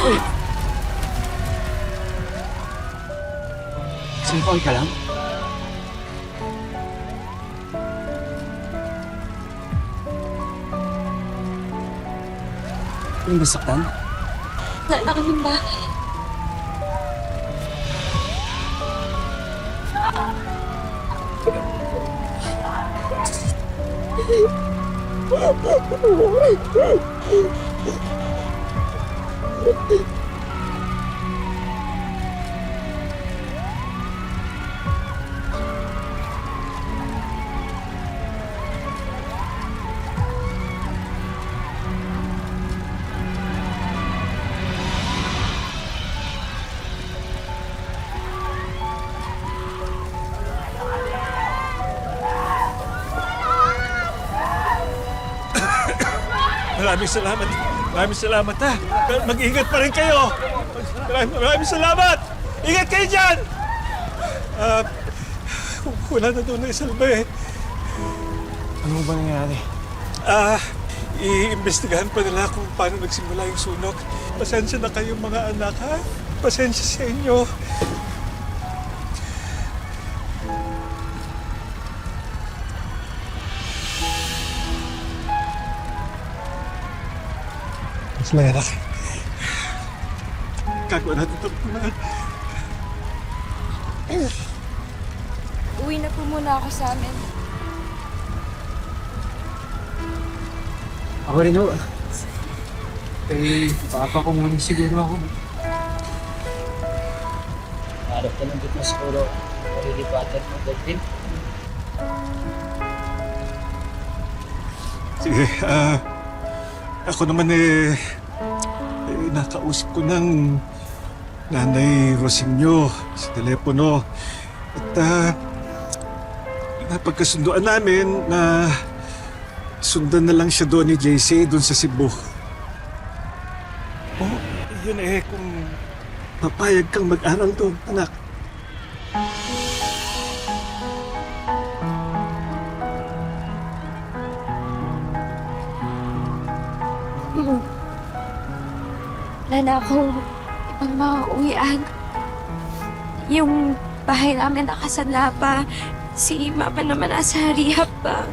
Uy! Cellphone ka lang? Yung nasaktan? Nalaki ng bahay. Maraming salamat. Maraming salamat, ha. Pero mag-ingat pa rin kayo. Maraming salamat. Ingat kayo dyan. Wala na doon na isalba eh. Ano ba nangyari? Iimbestigahan pa nila kung paano nagsimula yung sunog. Pasensya na kayo mga anak, ha? Pasensya sa inyo. Mas may anak. Gagawa natin ito. Uwi na po muna ako sa amin. Ako rin ho. Papa ko muna siguro ako. Harap ka ng na siguro malilipatan mo, Delvin. Sige, ako naman nakausap ko ng Nanay Rosinyo sa telepono. At napagkasunduan namin na sundan na lang siya doon ni JC doon sa Cebu. Oh, yun kung papayag kang mag-aral doon, anak. Wala na akong ibang makauwian. Yung bahay namin nakasanla pa. Si Mama naman nasa rehab pa.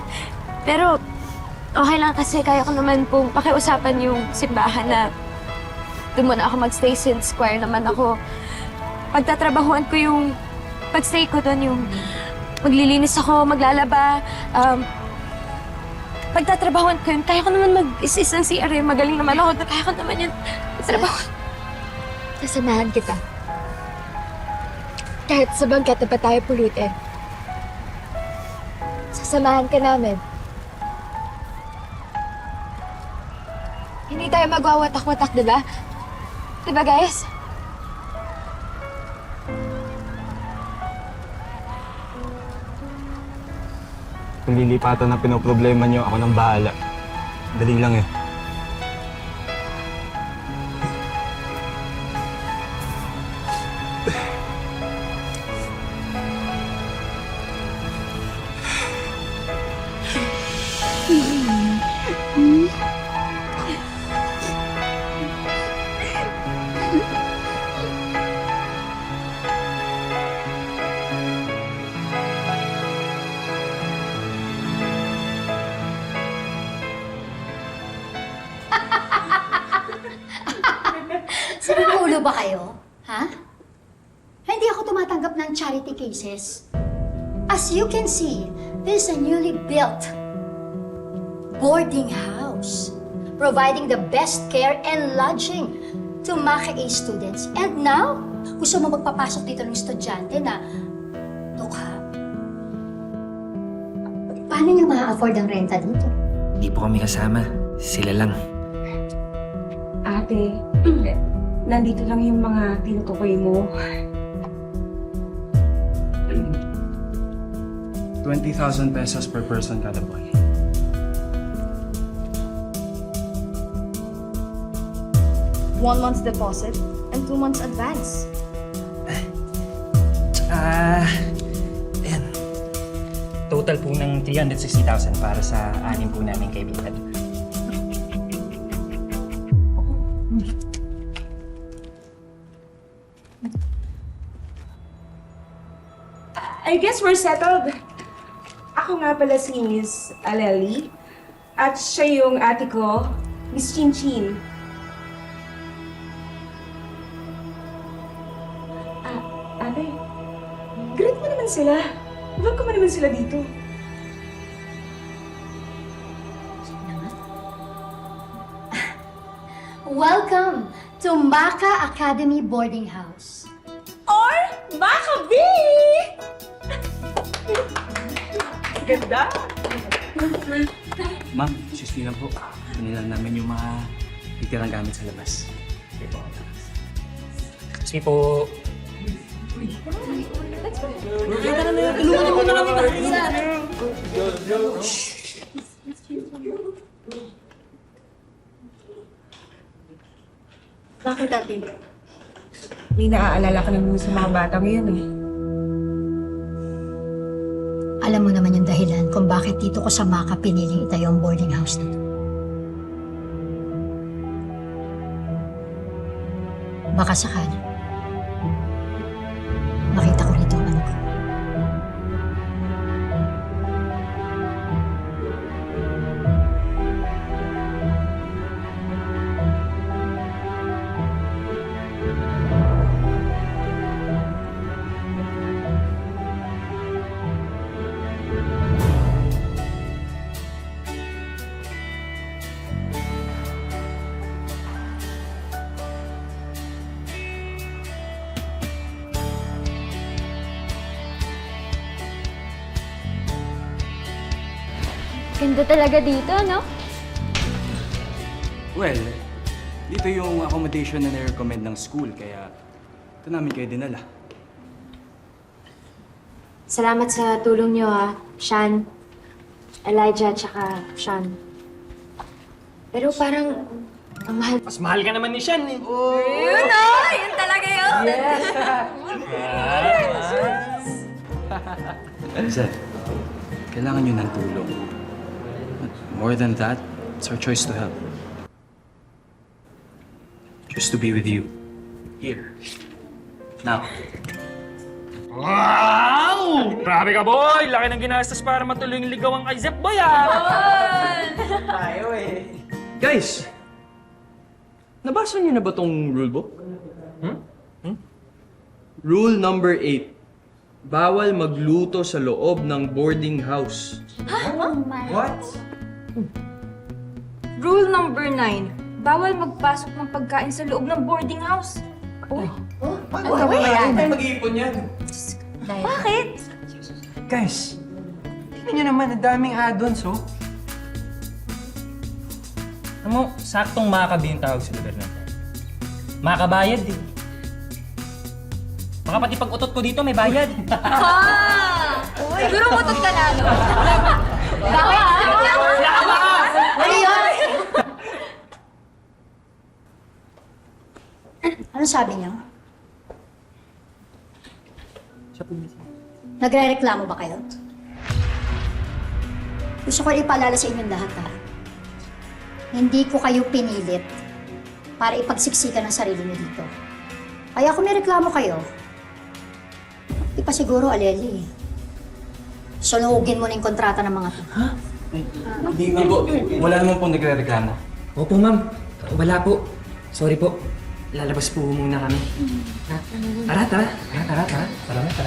Pero okay lang kasi kaya ko naman pong pakiusapan yung simbahan na doon muna ako magstay since choir naman ako. Pagtatrabahuan ko yung pagstay ko doon, yung maglilinis ako, maglalaba. Pagtatrabahuan ko yun, kaya ko naman mag-assist ng CR. Magaling naman ako. Kaya ko naman yun. Trabaho. Sasamahan kita. Kahit sa bangkat na pa tayo pulutin. Sasamahan ka namin. Hindi tayo magwawatak-watak, diba? Diba, guys? Kung lilipatan na pinoproblema niyo, ako nang bahala. Dali lang eh. Ulo ba kayo? Ha? Hindi ako tumatanggap ng charity cases. As you can see, this is a newly built boarding house providing the best care and lodging to MACA students. And now, gusto mo magpapasok dito ng estudyante na tukha. Paano niyo ma-afford ang renta dito? Hindi po kami kasama. Sila lang. Ate, nandito lang yung mga tinutukoy mo. 20,000 pesos per person kada buwan. One month's deposit and 2 months advance. Ayan. Total po ng 360,000 para sa 6 po namin kaibigan. I guess we're settled. Ako nga pala si Miss Aleli. At siya yung ate ko, Miss Chinchin. Ate, greet mo naman sila. Welcome mo naman sila dito. Welcome to Maka Academy Boarding House. Or Makabi! Ganda! Ma'am, excuse me lang po. Pinilan namin yung mga titirang gamit sa labas. Excuse me po. Bakit ate? May naaalala ka naman sa mga bata ngayon eh. Alam mo naman yung dahilan kung bakit dito ko sa Maka piniling itayo ang boarding house na to. Baka sakali. Makita ko rito ang anak ko. Ganda talaga dito, no? Well, dito yung accommodation na nire-recommend ng school, kaya ito namin kayo dinala. Salamat sa tulong niyo, ha. Sean, Elijah, tsaka Sean. Pero parang ang mahal. Mas mahal ka naman ni Sean eh. Yun, no? Yun talaga yun! Sir, kailangan nyo ng tulong. But more than that, it's our choice to help. Just to be with you. Here. Now. Wow! Grabe ka, boy! Laki ng ginastos para matuloy yung ligawan kay Zep, boy, Guys! Nabasa niyo na ba tong rulebook? Rule number 8. Bawal magluto sa loob ng boarding house. What? Rule number 9. Bawal magpasok ng pagkain sa loob ng boarding house. Ano tayo mag-iipon yan? Bakit? Guys, tingnan niyo naman, ang daming add-ons, oh. Alam mo, saktong Makabi yung tawag sa lugar na ito. Makabayad eh. Baka pati pag utot ko dito may bayad. Siguro mutot ka na, no? Bakit? Ano yun? Ano sabi niyo? Nagre-reklamo ba kayo? Gusto ko ipaalala sa inyong lahat, ha? Hindi ko kayo pinilit para ipagsiksikan ang sarili niyo dito. Kaya kung may reklamo kayo, di pa siguro, Aleli. Sunugin mo na yung kontrata ng mga to. Hindi po. Wala naman po nagre-reklamo. Opo, ma'am. Wala po. Sorry po. Lalabas po muna kami. Ha? Tara. Tara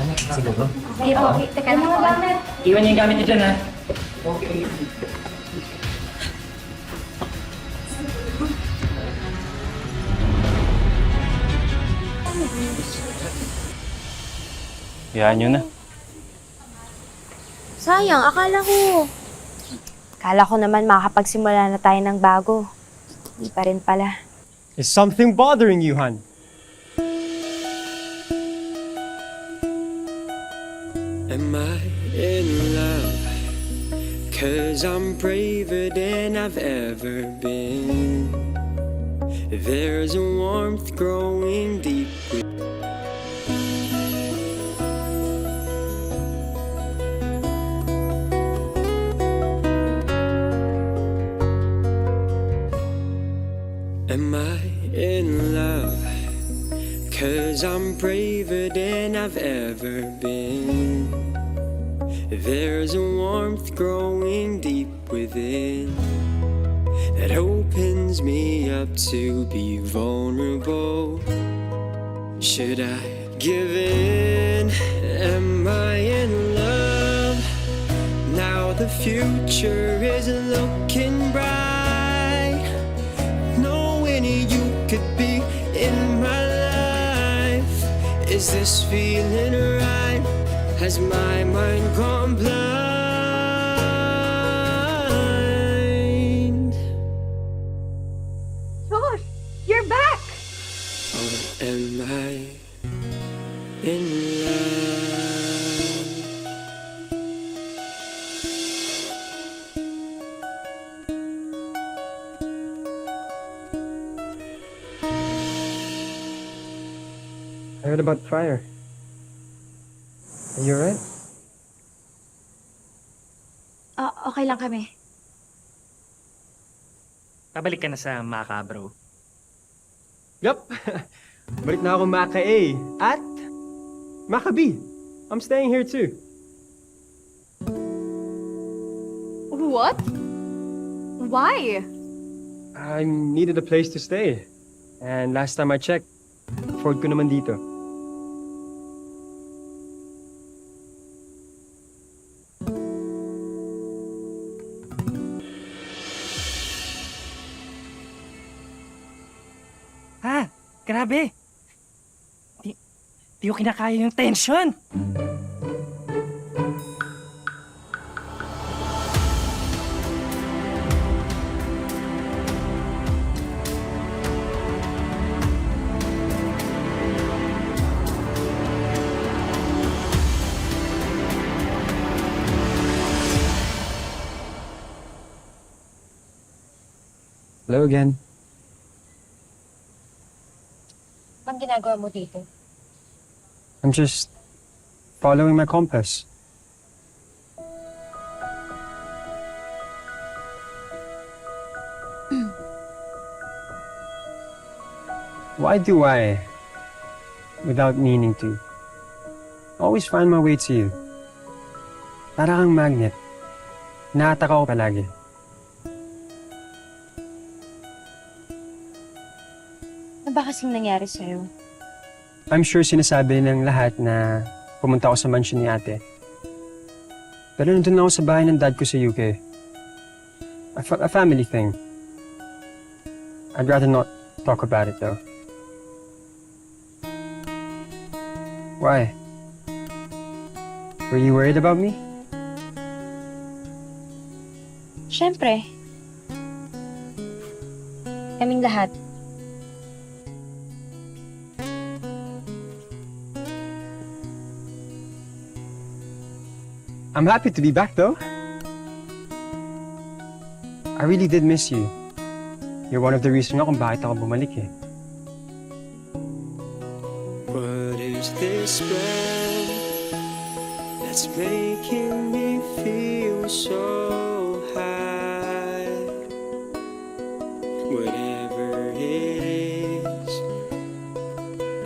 na. Sige po. Okay, okay. Teka lang. Iwan niyo yung gamit niyo dyan, ha? Hayaan nyo na. Sayang, Akala ko naman makakapagsimula na tayo ng bago. Hindi pa rin pala. Is something bothering you, hon? Am I in love? 'Cause I'm braver than I've ever been. There's a warmth growing deep within. Am I in love? 'cause I'm braver than I've ever been. There's a warmth growing deep within that opens me up to be vulnerable. Should I give in? Am I in love? Now the future is looking bright, knowing you could be in my life. Is this feeling right? Has my mind gone blind? Josh, you're back! Or am I in love? I heard about the fire. Are you alright? Okay lang kami. Pabalik ka na sa Macabro. Yup. Balik na ako Maka A. At Maka B. I'm staying here too. What? Why? I needed a place to stay. And last time I checked, afford ko naman dito. Ha? Grabe! Di ko kinakaya yung tension! Hello again. Anong ginagawa mo dito? I'm just following my compass. Why do I, without meaning to, always find my way to you? Para kang magnet. Inaatake ako palagi. Ano ba kasing nangyari sa'yo? I'm sure sinasabi ng lahat na pumunta ako sa mansion ni ate. Pero nandun ako sa bahay ng dad ko sa UK. A family thing. I'd rather not talk about it though. Why? Were you worried about me? Siyempre. Kaming lahat. I'm happy to be back though. I really did miss you. You're one of the reasons nga kung bakit ako bumalik eh. What is this spell that's making me feel so high? Whatever it is,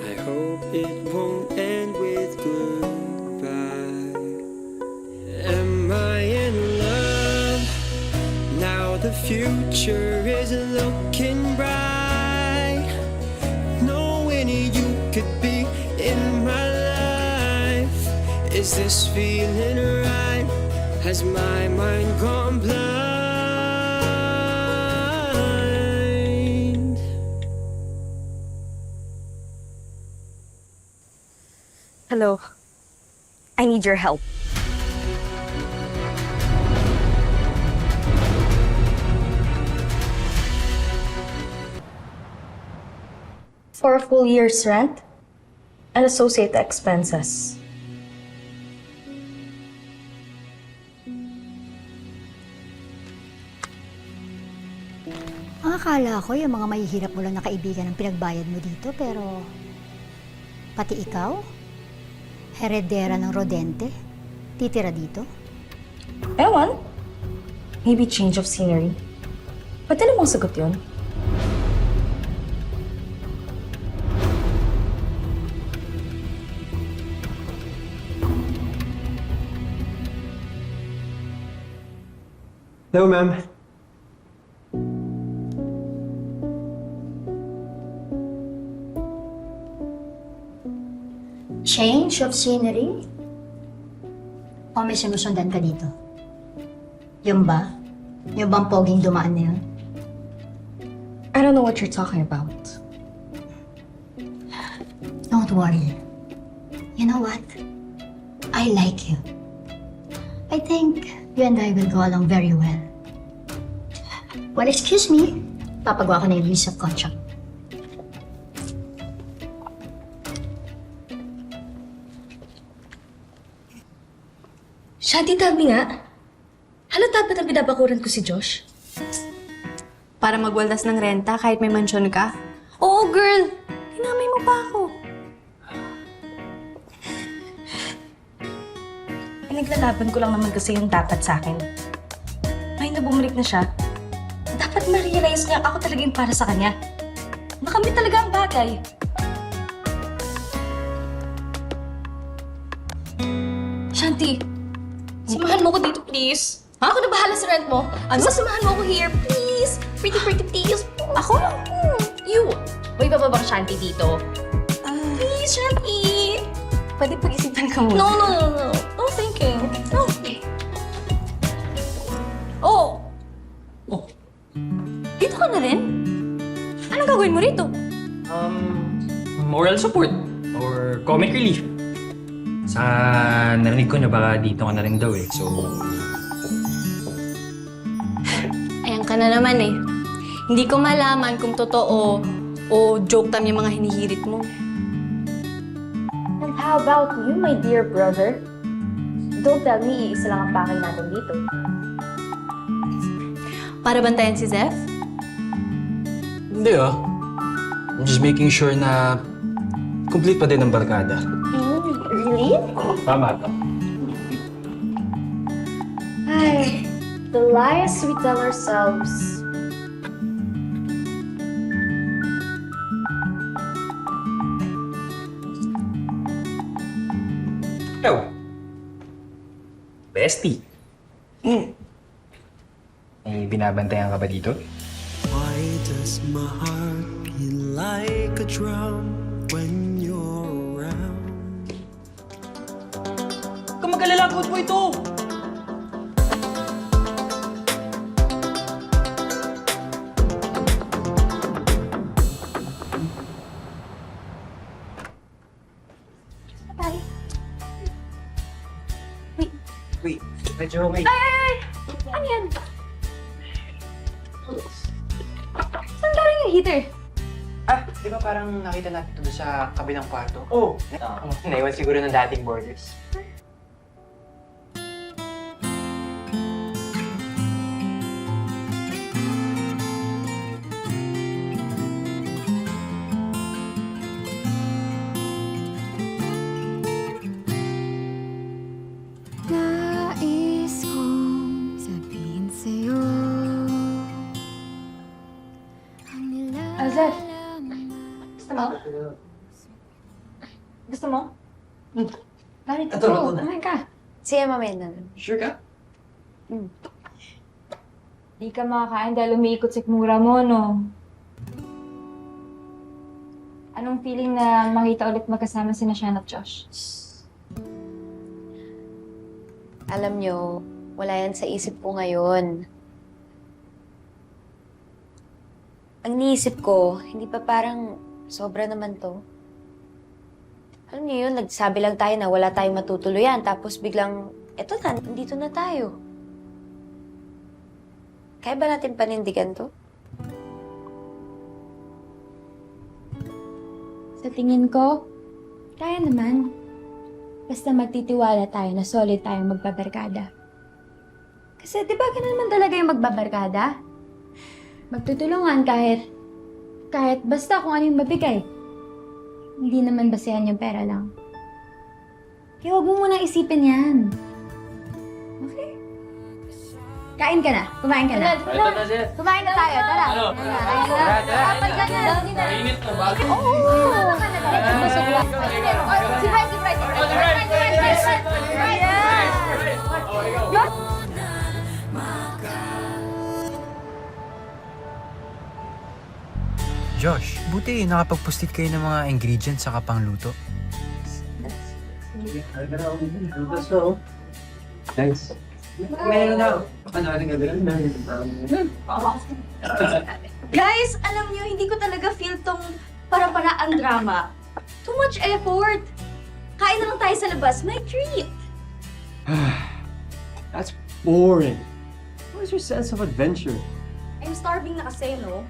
I hope it won't end with goodbye. Am I in love? Now the future is looking bright, knowing you could be in my life. Is this feeling right? Has my mind gone blind? Hello. I need your help. For a full year's rent and associate expenses. Ang akala ko yung mga mahihirap mo lang na kaibigan ang pinagbayad mo dito, pero pati ikaw, heredera ng Rodente, titira dito? Ewan. Maybe change of scenery. Pwede namang sagot yun. Hello, ma'am. Change of scenery? O may sinusundan ka dito? Yung ba? Yung bang poging dumaan na yun? I don't know what you're talking about. Don't worry. You know what? I like you. I think you and I will go along very well. Well, excuse me. Papagawa ko na yung lease of contract. Shanti, tell me nga. Halata ba't ang binabakuran ko si Josh? Para magwaldas ng renta kahit may mansyon ka? Oo, girl! Hinamay mo pa ako. Pinaglalaban ko lang naman kasi yung dapat sa akin. Ngayon na bumalik na siya, dapat ma-realize niya ako talaga yung para sa kanya. Nakamit talaga ang bagay. Shanti, samahan mo ko dito, please. Ako na bahala sa rent mo. Ano? Samahan mo ko here, please. Pretty, please. Ako? You. Uy, bababang Shanti dito. Please, Shanti. Pwede pag-isipan ka muna. No. No thinking. No. Oh. Dito ka na rin? Anong gagawin mo rito? Moral support or comic relief. Sa narinig ko na baka dito ka na rin daw eh. So, Ayan ka na naman eh. Hindi ko malaman kung totoo o joke time yung mga hinihirit mo. And how about you, my dear brother? Don't tell me iisa lang ang pakay natin dito. Para bantayan si Zeph? Hindi ah. I'm just making sure na complete pa din ang barkada. Really? Tama to. Ay, the lies we tell ourselves. hello. Bestie. May binabantayan ka ba dito? Why does my heart beat like a drum when you're around? Huwag ka mag-alala, good boy to! Wait, medyo wait. Ano yan? Saan galing yung heater? Di ba parang nakita natin ito sa kabilang kwarto? Oo. Naiwan siguro ng dating boarders. Nais kong sabihin sa'yo Zeph, gusto mo? Gusto mo? Ganito Ito, ko. ito na. Kumain ka. Siya mamaya na. Sure ka? Di ka makakain dahil umiikot sa mura mo, no? Anong feeling na makita ulit magkasama si Shan at Josh? Alam nyo, wala yan sa isip ko ngayon. Ang iniisip ko, hindi pa parang sobra naman to. Alam niyo yun, nagsabi lang tayo na wala tayong matutuluyan, tapos biglang, eto na, nandito na tayo. Kaya ba natin panindigan to? Sa tingin ko, kaya naman. Basta magtitiwala tayo na solid tayong magbabarkada. Kasi di ba ganun naman talaga yung magbabarkada? Magtutulungan kahit basta kung ano yung mabigay. Hindi naman basehan yung pera lang. Kaya huwag mo munang isipin yan. Okay? Kain ka na. Kumain ka na. Ito na siya. Kumain na tayo. Tara. Ano? Dapat ganyan. Mainit na ba? Oo. Busog lang. Si Bryce. Oh, ikaw. Josh, buti nakapagpustit kayo ng mga ingredients sa pangluto. Thanks. Guys, alam niyo, hindi ko talaga feel tong para-paraang drama. Too much effort. Kain na lang tayo sa labas. My treat. That's boring. Where's your sense of adventure? I'm starving na kasi, no?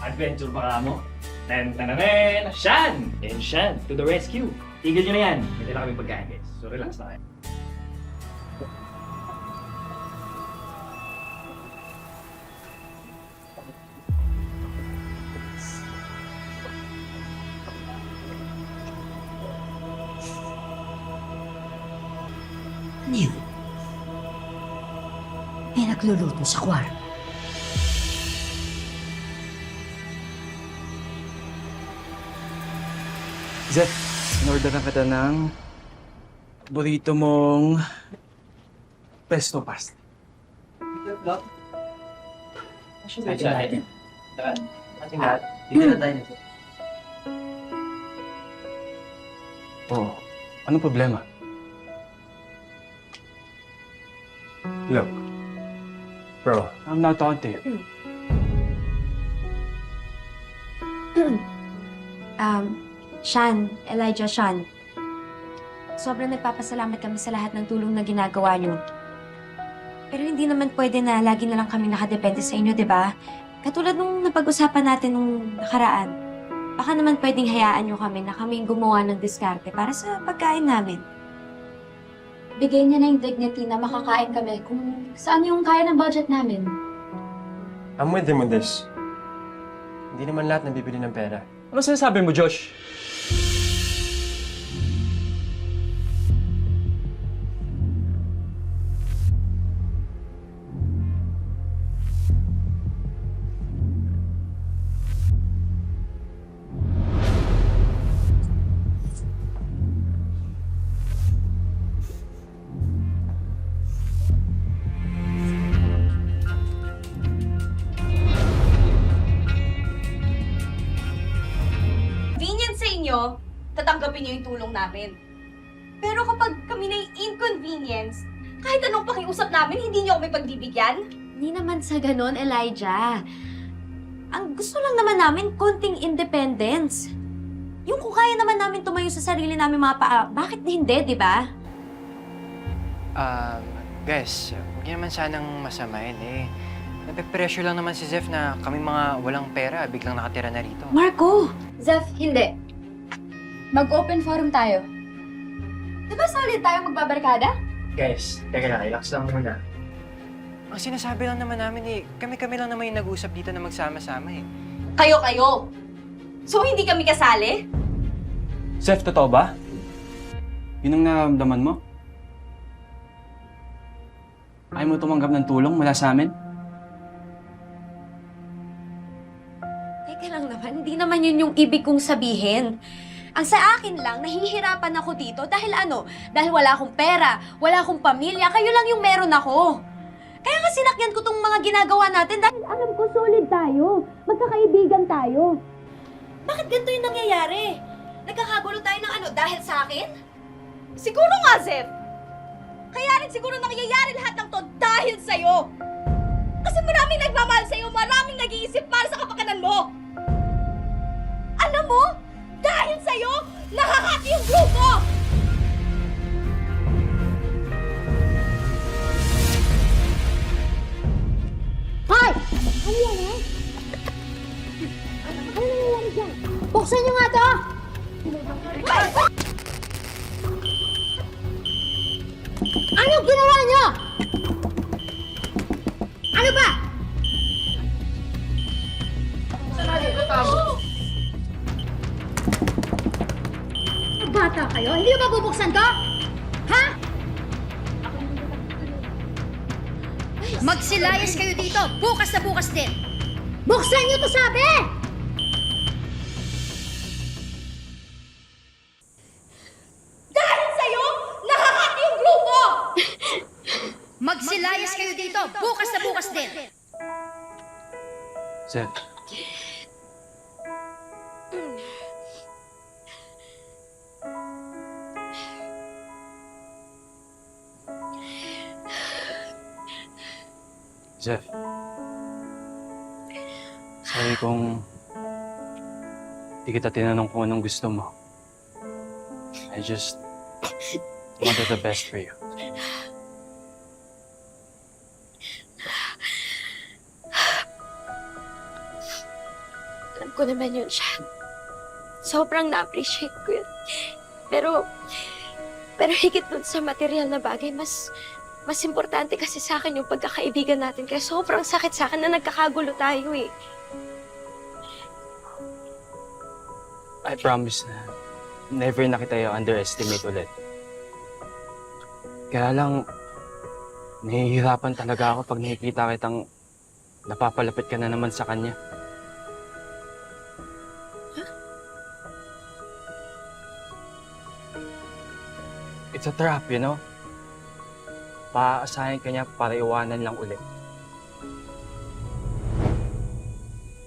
Adventure ba mo? Tan-tan-tan! Shan! And Shan, to the rescue! Tigil nyo na yan. May dala kaming pagkain, guys. So relax na kayo. Ano yun? May nagluluto sa kwarto. Zef, in-order na kita ng burrito mong pesto pasta. Oh, anong problema? Look, bro, I'm not talking to you. Shan, Elijah, Shan. Sobrang nagpapasalamat kami sa lahat ng tulong na ginagawa niyo. Pero hindi naman pwede na lagi na lang kami nakadepende sa inyo, di ba? Katulad nung napag-usapan natin nung nakaraan. Baka naman pwedeng hayaan niyo kami na kami gumawa ng diskarte para sa pagkain namin. Bigay niya na yung dignity na makakain kami kung saan yung kaya ng budget namin. I'm with him on this. Hindi naman lahat nabibili ng pera. Ano sinasabi mo, Josh? Convenient sa inyo, tatanggapin niyo yung tulong namin. Pero kapag kami na inconvenience, kahit anong pakiusap namin, hindi niyo kami pagbibigyan? Hindi naman sa ganon, Elijah. Ang gusto lang naman namin, konting independence. Yung kung kaya naman namin tumayo sa sarili namin mga paa, bakit hindi, di ba? Guys, huwag niyo naman sanang masamain eh. Nape-pressure lang naman si Zef na kami mga walang pera, biglang nakatira na rito. Marco! Zef, hindi. Mag-open forum tayo. Di ba solid tayo magbabarkada? Guys, teka lang, relax lang muna. Ang sinasabi lang naman namin eh, kami-kami lang naman yung nag-usap dito na magsama-sama eh. Kayo-kayo! So hindi kami kasali? Zef, totoo ba? Yun ang nararamdaman mo? Ayaw mo tumanggap ng tulong mula sa amin? Teka lang naman, hindi naman yun yung ibig kong sabihin. Ang sa akin lang, nahihirapan ako dito dahil Dahil wala akong pera, wala akong pamilya, kayo lang yung meron ako. Kaya nga sinakyan ko tong mga ginagawa natin dahil alam ko solid tayo, magkakaibigan tayo. Bakit ganito yung nangyayari? Nagkakagulo tayo ng dahil sa akin? Siguro nga, Zef. Kaya rin siguro nangyayari lahat ng to dahil sa'yo. Kasi maraming nagmamahal sa'yo, maraming nag-iisip para sa kapakanan mo. Alam mo, dahil sa'yo, nakakati yung grupo! Hoy! Ano yan, ha? Ano nangyayari dyan? Buksan niyo nga to! Anong ginawa niyo? Ano ba? Bata kayo? Hindi ba bubuksan to? Ha? Magsilayas kayo dito! Bukas na bukas din! Buksan niyo to, sabi! Dahil sa'yo, nakakati yung grupo! Magsilayas kayo dito! Bukas na bukas din! Jeff. Jeff. Sorry kung di kita tinanong kung anong gusto mo. I just wanted the best for you. Alam ko naman yun, Sean. Sobrang na-appreciate ko yun. Pero higit dun sa material na bagay, mas importante kasi sa akin yung pagkakaibigan natin. Kaya sobrang sakit sa akin na nagkakagulo tayo eh. I promise na never na kita yung underestimate ulit. Kaya lang, nahihirapan talaga ako pag nakikita kitang napapalapit ka na naman sa kanya. It's a trap, you know? Paaasahin ka niya para iwanan lang ulit.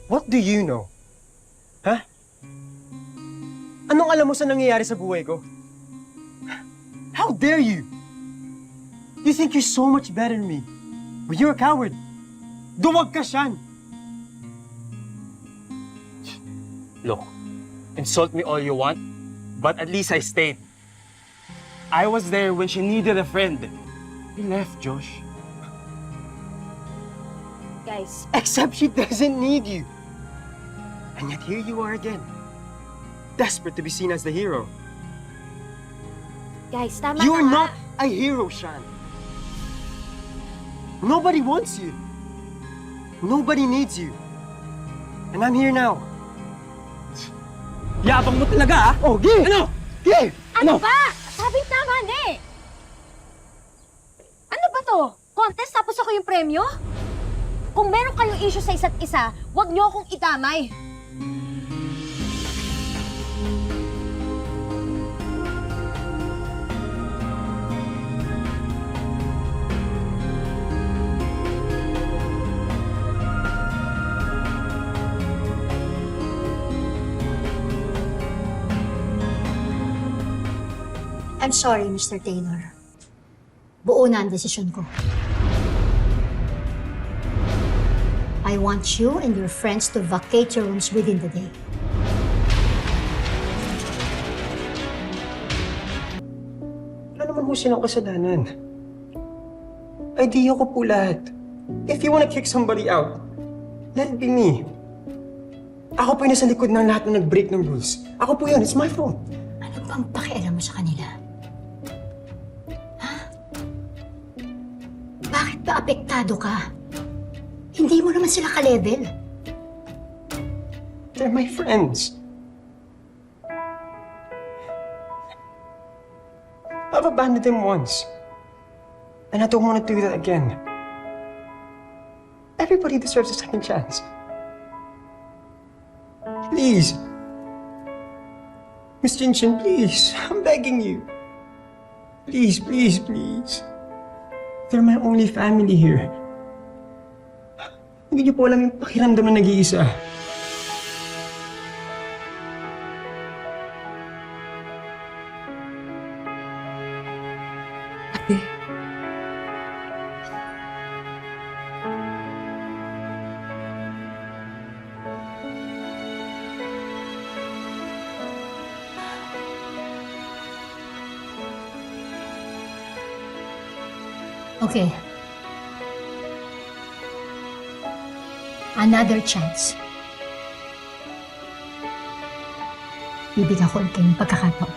What do you know? Ha? Anong alam mo sa nangyayari sa buhay ko? How dare you? You think you're so much better than me. But you're a coward. Duwag ka, Sean. Look, insult me all you want, but at least I stayed. I was there when she needed a friend. You left, Josh. Guys, Except she doesn't need you. And yet here you are again. Desperate to be seen as the hero. tama You're na nga. not a hero, Sean. Nobody wants you. Nobody needs you. And I'm here now. Yabang mo talaga, ah! Oh, give! Ano? Give! Ano ba? Sabing tama na eh. Ano ba to? Contest tapos ako yung premyo? Kung meron kayong issue sa isa't isa, huwag niyo akong idamay. I'm sorry, Mr. Taylor. Buo na ang desisyon ko. I want you and your friends to vacate your rooms within the day. Wala naman ho silang kasalanan. Idea ko po lahat. If you wanna kick somebody out, let it be me. Ako po yung nasa likod ng lahat na nag-break ng rules. Ako po yun. It's my fault. Ano bang pakialam mo sa kanila? Ha? Bakit ba apektado ka? Hindi mo naman sila ka-level. They're my friends. I've abandoned them once. And I don't want to do that again. Everybody deserves a second chance. Please. Miss Jinshin, please. I'm begging you. Please, please, please. They're my only family here. Hindi niyo po alam yung pakiramdam na nag-iisa. Okay. Another chance. Bibigyan ko ulit kayong pagkakataon.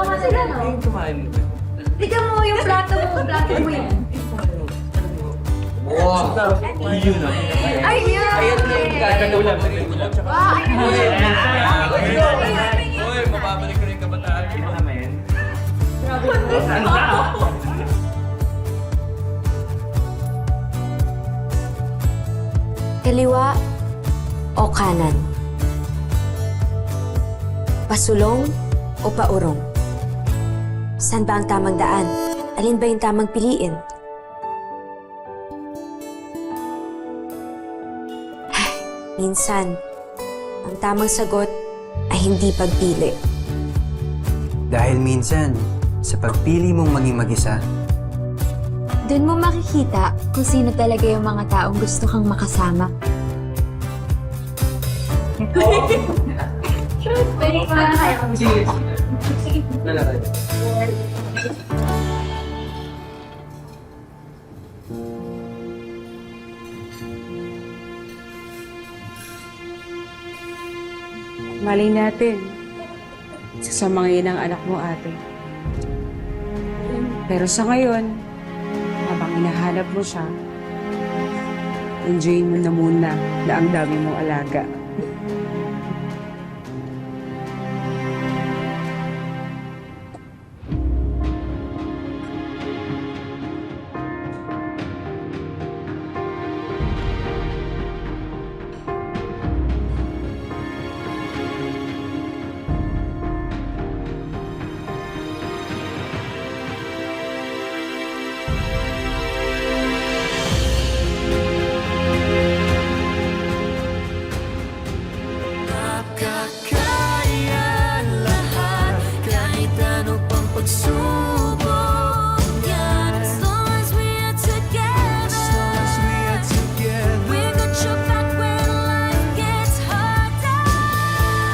nga sila, no? Tignan mo yung plato mo yan. Wow! Yun na. Ay, yun! Ayan na yung kakagulam. Wow! Uy, mababalik ko rin yung kabataan. Ano naman? Kaliwa o kanan? Pasulong o paurong? Saan ba ang tamang daan? Alin ba yung tamang piliin? Ay, minsan, ang tamang sagot ay hindi pagpili. Dahil minsan, sa pagpili mong maging mag-isa, Doon mo makikita kung sino talaga yung mga taong gusto kang makasama. Pwede pa na kayo. Sige. Lalakad. Malay natin, sasamahin ang anak mo, ate. Pero sa ngayon, habang hinahanap mo siya, enjoyin mo na muna na ang dami mong alaga.